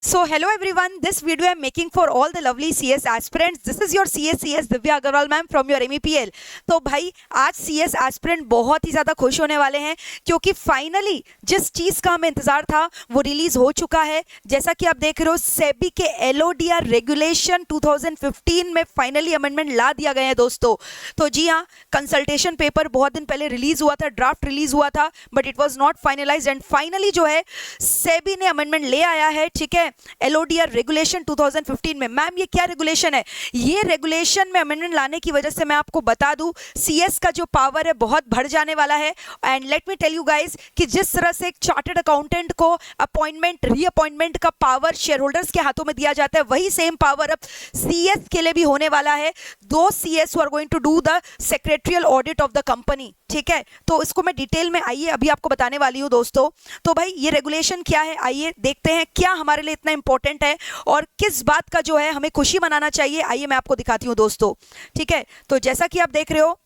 So hello everyone, this video I am making for all the lovely CS aspirants. This is your CS Divya Agrawal ma'am from your MEPL. तो भाई आज CS aspirant बहुत ही ज़्यादा खुश होने वाले हैं क्योंकि फाइनली जिस चीज़ का हमें इंतज़ार था वो रिलीज़ हो चुका है। जैसा कि आप देख रहे हो सेबी के LODR रेगुलेशन 2015 में फाइनली अमेंडमेंट ला दिया गया है दोस्तों। तो जी हाँ, कंसल्टेशन पेपर बहुत दिन पहले रिलीज़ हुआ था, ड्राफ्ट रिलीज़ हुआ था, but it was not finalised and finally जो है सेबी ने अमेंडमेंट ले आया है। ठीक है, LODR रेगुलेशन 2015 में। मैम ये क्या रेगुलेशन है? ये रेगुलेशन में अमेंडमेंट लाने की वजह से मैं आपको बता दूं CS का जो पावर है बहुत बढ़ जाने वाला है। And let me tell you guys कि जिस तरह से एक चार्टर्ड अकाउंटेंट को अपॉइंटमेंट रीअपॉइंटमेंट का पावर शेयर होल्डर्स के हाथों में दिया जाता है, वही सेम पावर अब CS के लिए भी होने वाला है। दो CS who are going to do the secretarial audit of the company. ठीक है, तो इसको मैं डिटेल में आइए अभी आपको बताने वाली हूं दोस्तों। तो भाई ये रेगुलेशन क्या है, आइए देखते हैं क्या हमारे लिए इतना इंपॉर्टेंट है और किस बात का जो है हमें खुशी मनाना चाहिए। आइए मैं आपको दिखाती हूं दोस्तों। ठीक है, तो जैसा कि आप देख रहे हो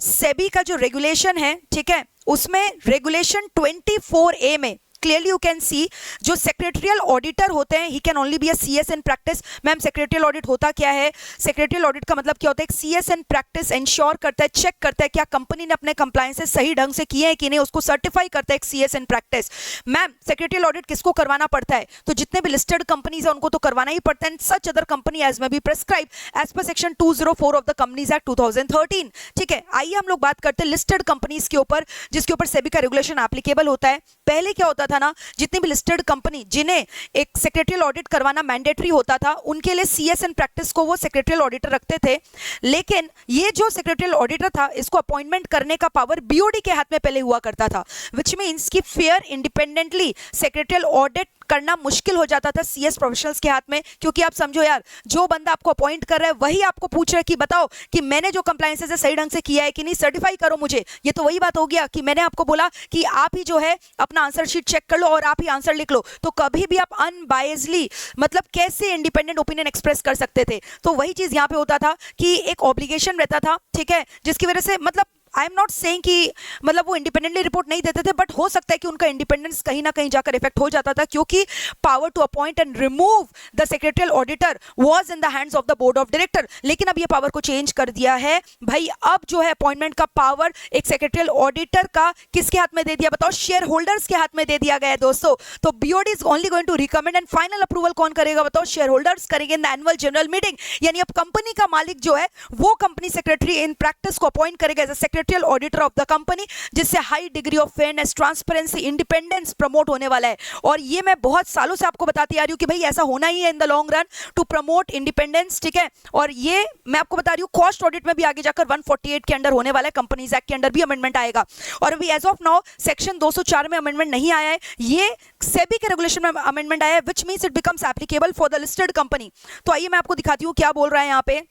सेबी का जो रेगुलेशन है, ठीक है, उसमें रेगुलेशन 24A में क्लियरली यू कैन सी जो सेक्रेटरियल ऑडिटर होते हैं he can only be a CS in practice. Ma'am secretarial audit होता क्या है? सेक्रेटरियल ऑडिट का मतलब क्या होता है? एक CS इन प्रैक्टिस इंश्योर करता है, चेक करता है क्या कंपनी ने अपने कंप्लायंसेस सही ढंग से किए हैं कि नहीं, उसको सर्टिफाई करता है एक CS in practice. Ma'am secretarial audit किसको करवाना पड़ता है? तो जितने भी लिस्टेड कंपनीज है उनको तो करवाना ही पड़ता है। Such other company as may be prescribe as per section 204 of the companies act 2013। ठीक है, आइए हम लोग बात करते हैं लिस्टेड कंपनीज के ऊपर जिसके ऊपर सेबी का रेगुलेशन एप्लीकेबल होता है। पहले क्या होता था ना, जितनी भी लिस्टेड कंपनी जिन्हें एक सेक्रेटरियल ऑडिट करवाना मैंडेटरी होता था उनके लिए CS इन प्रैक्टिस को वो सेक्रेटरियल ऑडिटर रखते थे। लेकिन ये जो सेक्रेटरियल ऑडिटर था इसको अपॉइंटमेंट करने का पावर BOD के हाथ में पहले हुआ करता था, विच मीन्स कि फेयर इंडिपेंडेंटली सेक्रेटरियल ऑडिट करना मुश्किल हो जाता था CS प्रोफेशनल्स के हाथ में। क्योंकि आप समझो यार, जो बंदा आपको अपॉइंट कर रहा है वही आपको पूछ रहा है कि बताओ कि मैंने जो कंप्लायंसेस है सही ढंग से किया है कि नहीं, सर्टिफाई करो मुझे। ये तो वही बात हो गया कि मैंने आपको बोला कि आप ही जो है अपना आंसर शीट चेक कर लो और आप ही आंसर लिख लो। तो कभी भी आप अनबायसली मतलब कैसे इंडिपेंडेंट ओपिनियन एक्सप्रेस कर सकते थे? तो वही चीज यहाँ पे होता था कि एक ऑब्लिगेशन रहता था, ठीक है, जिसकी वजह से मतलब आई एम नॉट सेइंग कि मतलब वो इंडिपेंडेंटली रिपोर्ट नहीं देते थे, बट हो सकता है कि उनका इंडिपेंडेंस कहीं ना कहीं जाकर इफेक्ट हो जाता था क्योंकि power to appoint and remove the secretarial auditor was in the hands of the board of director. लेकिन अब ये पावर को चेंज कर दिया है भाई। अब जो है अपॉइंटमेंट का पावर एक सेक्रेटरियल ऑडिटर का किसके हाथ में दे दिया बताओ? शेयर होल्डर्स के हाथ में दे दिया गया है दोस्तों। तो BOD is only going to recommend and final approval कौन करेगा बताओ? शेयर होल्डर्स करेंगे in the annual general meeting. यानी अब कंपनी का मालिक जो है वो कंपनी सेक्रेटरी इन प्रैक्टिस को अपॉइंट करेगा as a secretarial auditor of the company, जिससे high degree of fairness, transparency, independence promote होने वाला है। और ये मैं बहुत सालों से आपको बताती आ रही हूं कि भाई ऐसा होना ही है in the long run to promote independence. ठीक है, और ये मैं आपको बता रही हूं कॉस्ट ऑडिट में भी आगे जाकर 148 के अंडर होने वाला है, कंपनीज एक्ट के अंडर भी अमेंडमेंट आएगा। और अभी एज ऑफ नाउ सेक्शन 204 में अमेंडमेंट नहीं आया है, ये सेबी के रेगुलेशन में अमेंडमेंट आया है, which means it becomes applicable for the listed company. तो आइए मैं आपको दिखाती हूं क्या बोल रहा है यहाँ पे।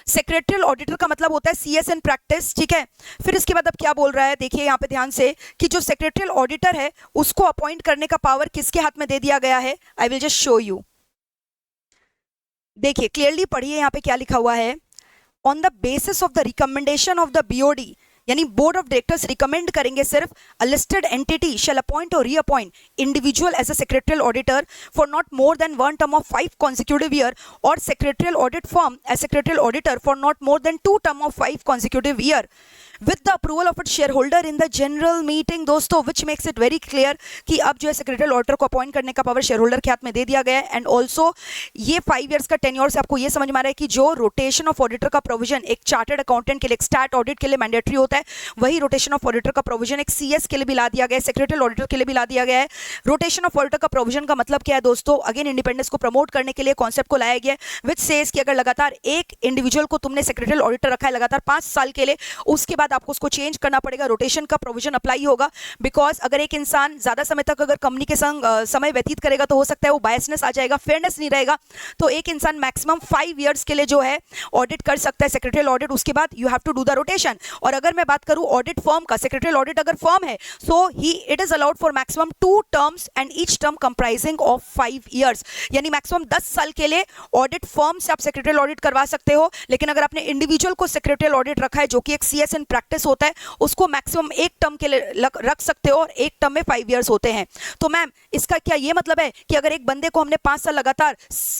सेक्रेटरियल ऑडिटर का मतलब होता है CS इन प्रैक्टिस। ठीक है, फिर इसके बाद अब क्या बोल रहा है देखिए यहाँ पे ध्यान से कि जो सेक्रेटरियल ऑडिटर है उसको अपॉइंट करने का पावर किसके हाथ में दे दिया गया है। I will just show you. देखिए क्लियरली पढ़िए यहाँ पे क्या लिखा हुआ है। On the basis of the recommendation of the BOD, यानी बोर्ड ऑफ डायरेक्टर्स रिकमेंड करेंगे सिर्फ a listed entity shall appoint और reappoint individual as a secretarial auditor for not more than 1 term of 5 consecutive year और secretarial audit firm as secretarial auditor for not more than 2 term of 5 consecutive year with the approval of its shareholder in the general meeting दोस्तों, which makes it very clear कि अब जो है secretarial auditor को appoint करने का power share holder के हाथ में दे दिया गया है। एंड ऑल्सो ये 5 years का टेन्योर से आपको ये समझ में आ रहा है कि जो रोटेशन ऑफ ऑडिटर का प्रोविजन एक चार्टर्ड अकाउंटेंट के लिए, एक स्टैट ऑडिट के लिए मैंडेटरी होता है, वही रोटेशन ऑफ ऑडिटर का प्रोविजन एक CS के लिए भी ला दिया गया है, सेक्रेटरियल ऑडिटर के लिए भी ला दिया गया है। रोटेशन ऑफ ऑडिटर का प्रोविजन का मतलब क्या है दोस्तों? अगेन इंडिपेंडेंस को प्रमोट करने के लिए कॉन्सेप्ट को लाया गया है, विच सेज कि अगर लगातार एक इंडिविजुअल को तुमने सेक्रेटरियल ऑडिटर रखा है लगातार 5 साल के लिए, उसके बाद आपको उसको चेंज करना पड़ेगा, रोटेशन का प्रोविजन अप्लाई होगा। बिकॉज अगर एक इंसान ज्यादा समय तक अगर कंपनी के संग समय व्यतीत करेगा तो हो सकता है वो बायसनेस आ जाएगा, फेयरनेस नहीं रहेगा। तो एक इंसान मैक्सिमम 5 years के लिए जो है ऑडिट कर सकता है सेक्रेटरियल ऑडिट, उसके बाद you have to do the rotation. और अगर मैं मैं बात करूं ऑडिट फर्म का, सेक्रेटरियल ऑडिट अगर फर्म है, सो ही it is allowed for maximum 2 terms and each term comprising of 5 years, यानी मैक्सिमम 10 साल के लिए ऑडिट फर्म से आप सेक्रेटरियल ऑडिट करवा सकते हो। लेकिन अगर आपने इंडिविजुअल को सेक्रेटरियल ऑडिट रखा है, जो कि एक सीएस इन प्रैक्टिस होता है, उसको मैक्सिमम 1 टर्म के लिए रख सकते हो और 1 टर्म में 5 ईयर्स होते हैं। तो मैम इसका क्या ये मतलब है कि अगर एक बंदे को हमने 5 साल लगातार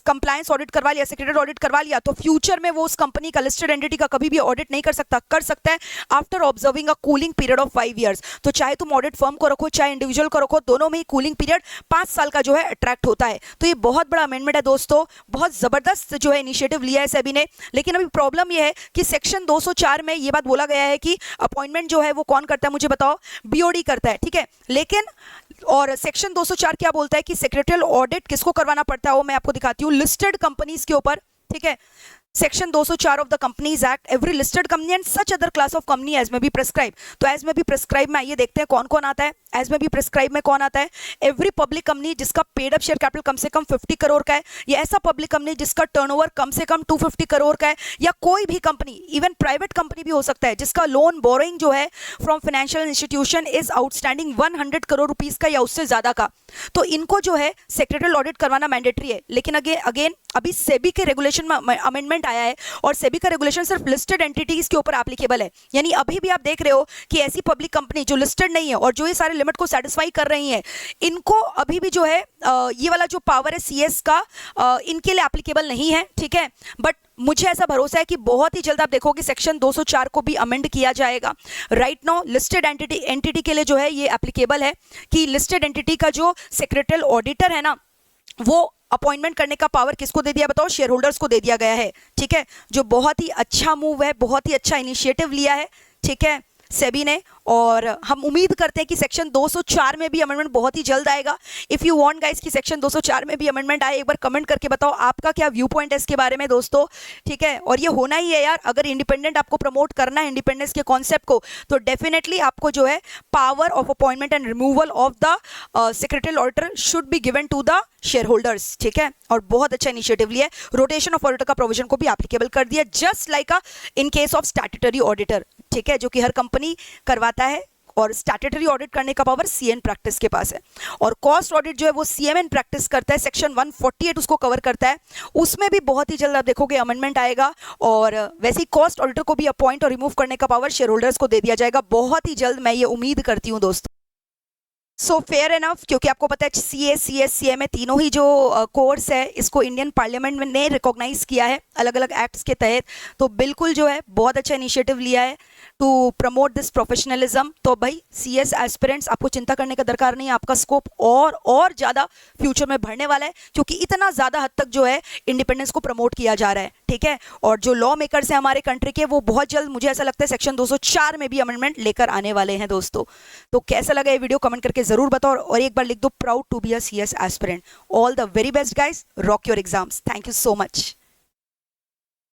कंप्लायंस ऑडिट करवा लिया, सेक्रेटरियल ऑडिट करवा लिया, तो फ्यूचर में वो उस कंपनी का, लिस्टेड एंटिटी का कभी भी ऑडिट नहीं कर सकता? कर सकता है after observing a cooling period of 5 years. तो चाहे तुम ऑडिट फर्म को रखो चाहे इंडिविजुअल को रखो, दोनों में ही कूलिंग पीरियड 5 साल का जो है अट्रैक्ट होता है। तो ये बहुत बड़ा अमेंडमेंट है दोस्तों, बहुत जबरदस्त जो है इनिशिएटिव लिया है सेबी ने। लेकिन अभी प्रॉब्लम ये है कि सेक्शन 204 में ये बात बोला गया है कि अपॉइंटमेंट जो है वो कौन करता है, मुझे बताओ? बीओडी करता है, ठीक है। लेकिन और सेक्शन 204 क्या बोलता है कि सेक्रेटरियल ऑडिट किसको करवाना पड़ता है, वो मैं आपको दिखाती हूँ, लिस्टेड कंपनीज के ऊपर, ठीक है। Section 204 of the companies act, every listed company and such other class of company as may be prescribe. तो एज में बी प्रिस्क्राइब में आइए देखते हैं कौन कौन आता है। एज में बी प्रिस्क्राइब में कौन आता है? एवरी पब्लिक कंपनी जिसका पेड अप शेयर कैपिटल कम से कम 50 करोड़ का है, या ऐसा पब्लिक कंपनी जिसका टर्नओवर कम से कम 250 करोड़ का है, या कोई भी कंपनी, इवन प्राइवेट कंपनी भी हो सकता है, जिसका लोन बोरोइंग जो है from financial institution is outstanding 100 crore rupees का या उससे ज्यादा का। तो इनको जो है सेक्रेटरियल ऑडिट करवाना मैंडेटरी है। लेकिन अगेन अभी सेबी के रेगुलेशन में अमेंडमेंट आया है और सेबी का रेगुलेशन सिर्फ लिस्टेड एंटिटीज के ऊपर एप्लीकेबल है। यानी अभी भी आप देख रहे हो कि ऐसी पब्लिक कंपनी जो लिस्टेड नहीं है और जो ये सारे लिमिट को सेटिस्फाई कर रही है, इनको अभी भी जो है ये वाला जो पावर है सीएस का इनके लिए एप्लीकेबल नहीं है, ठीक है। बट मुझे ऐसा भरोसा है कि बहुत ही जल्द आप देखोगे सेक्शन 204 को भी अमेंड किया जाएगा। राइट नाउ लिस्टेड एंटिटी के लिए जो है ये एप्लीकेबल है कि लिस्टेड एंटिटी का जो सेक्रेटरियल ऑडिटर है ना, वो अपॉइंटमेंट करने का पावर किसको दे दिया बताओ? शेयर होल्डर्स को दे दिया गया है, ठीक है। जो बहुत ही अच्छा मूव है, बहुत ही अच्छा इनिशिएटिव लिया है, ठीक है, सेबी ने। और हम उम्मीद करते हैं कि सेक्शन 204 में भी अमेंडमेंट बहुत ही जल्द आएगा। इफ़ यू वांट गाइस कि सेक्शन 204 में भी अमेंडमेंट आए, एक बार कमेंट करके बताओ आपका क्या व्यू पॉइंट है इसके बारे में दोस्तों, ठीक है। और ये होना ही है यार, अगर इंडिपेंडेंट आपको प्रमोट करना है इंडिपेंडेंस के कॉन्सेप्ट को, तो डेफिनेटली आपको जो है power of appointment and removal of the secretarial auditor should be given to the share holders, ठीक है। और बहुत अच्छा इनिशिएटिव लिया है। रोटेशन ऑफ ऑडिटर का प्रोविजन को भी एप्लीकेबल कर दिया, just like in case of statutory auditor, ठीक है, जो कि हर कंपनी करवाता है। और स्टैट्यूटरी ऑडिट करने का पावर सीएन प्रैक्टिस के पास है। और कॉस्ट ऑडिट जो है वो सीएमएन प्रैक्टिस करता है, सेक्शन 148 उसको कवर करता है। उसमें भी बहुत ही जल्द आप देखोगे अमेंडमेंट आएगा। और वैसे ही कॉस्ट ऑडिटर को भी अपॉइंट और रिमूव करने का पावर शेयर होल्डर्स को दे दिया जाएगा बहुत ही जल्द, मैं ये उम्मीद करती हूँ दोस्तों। सो फेयर एनफ, क्योंकि आपको पता है सीए, सीएस, सीएमए तीनों ही जो कोर्स है, इसको इंडियन पार्लियामेंट ने रिकॉग्नाइज किया है अलग अलग एक्ट्स के तहत। तो बिल्कुल जो है बहुत अच्छा इनिशिएटिव लिया है टू प्रमोट दिस प्रोफेशनलिज्म। तो भाई सीएस एस्पिरेंट्स, आपको चिंता करने का दरकार नहीं है, आपका स्कोप और ज़्यादा फ्यूचर में बढ़ने वाला है, क्योंकि इतना ज़्यादा हद तक जो है इंडिपेंडेंस को प्रमोट किया जा रहा है, ठीक है। और जो लॉ मेकर्स हैं हमारे कंट्री के, वो बहुत जल्द मुझे ऐसा लगता है सेक्शन 204 में भी अमेंडमेंट लेकर आने वाले हैं दोस्तों। तो कैसा लगा ये वीडियो कमेंट करके जरूर बताओ, और एक बार लिख दो proud to be a CS aspirant. All the very best guys, rock your exams. Thank you so much.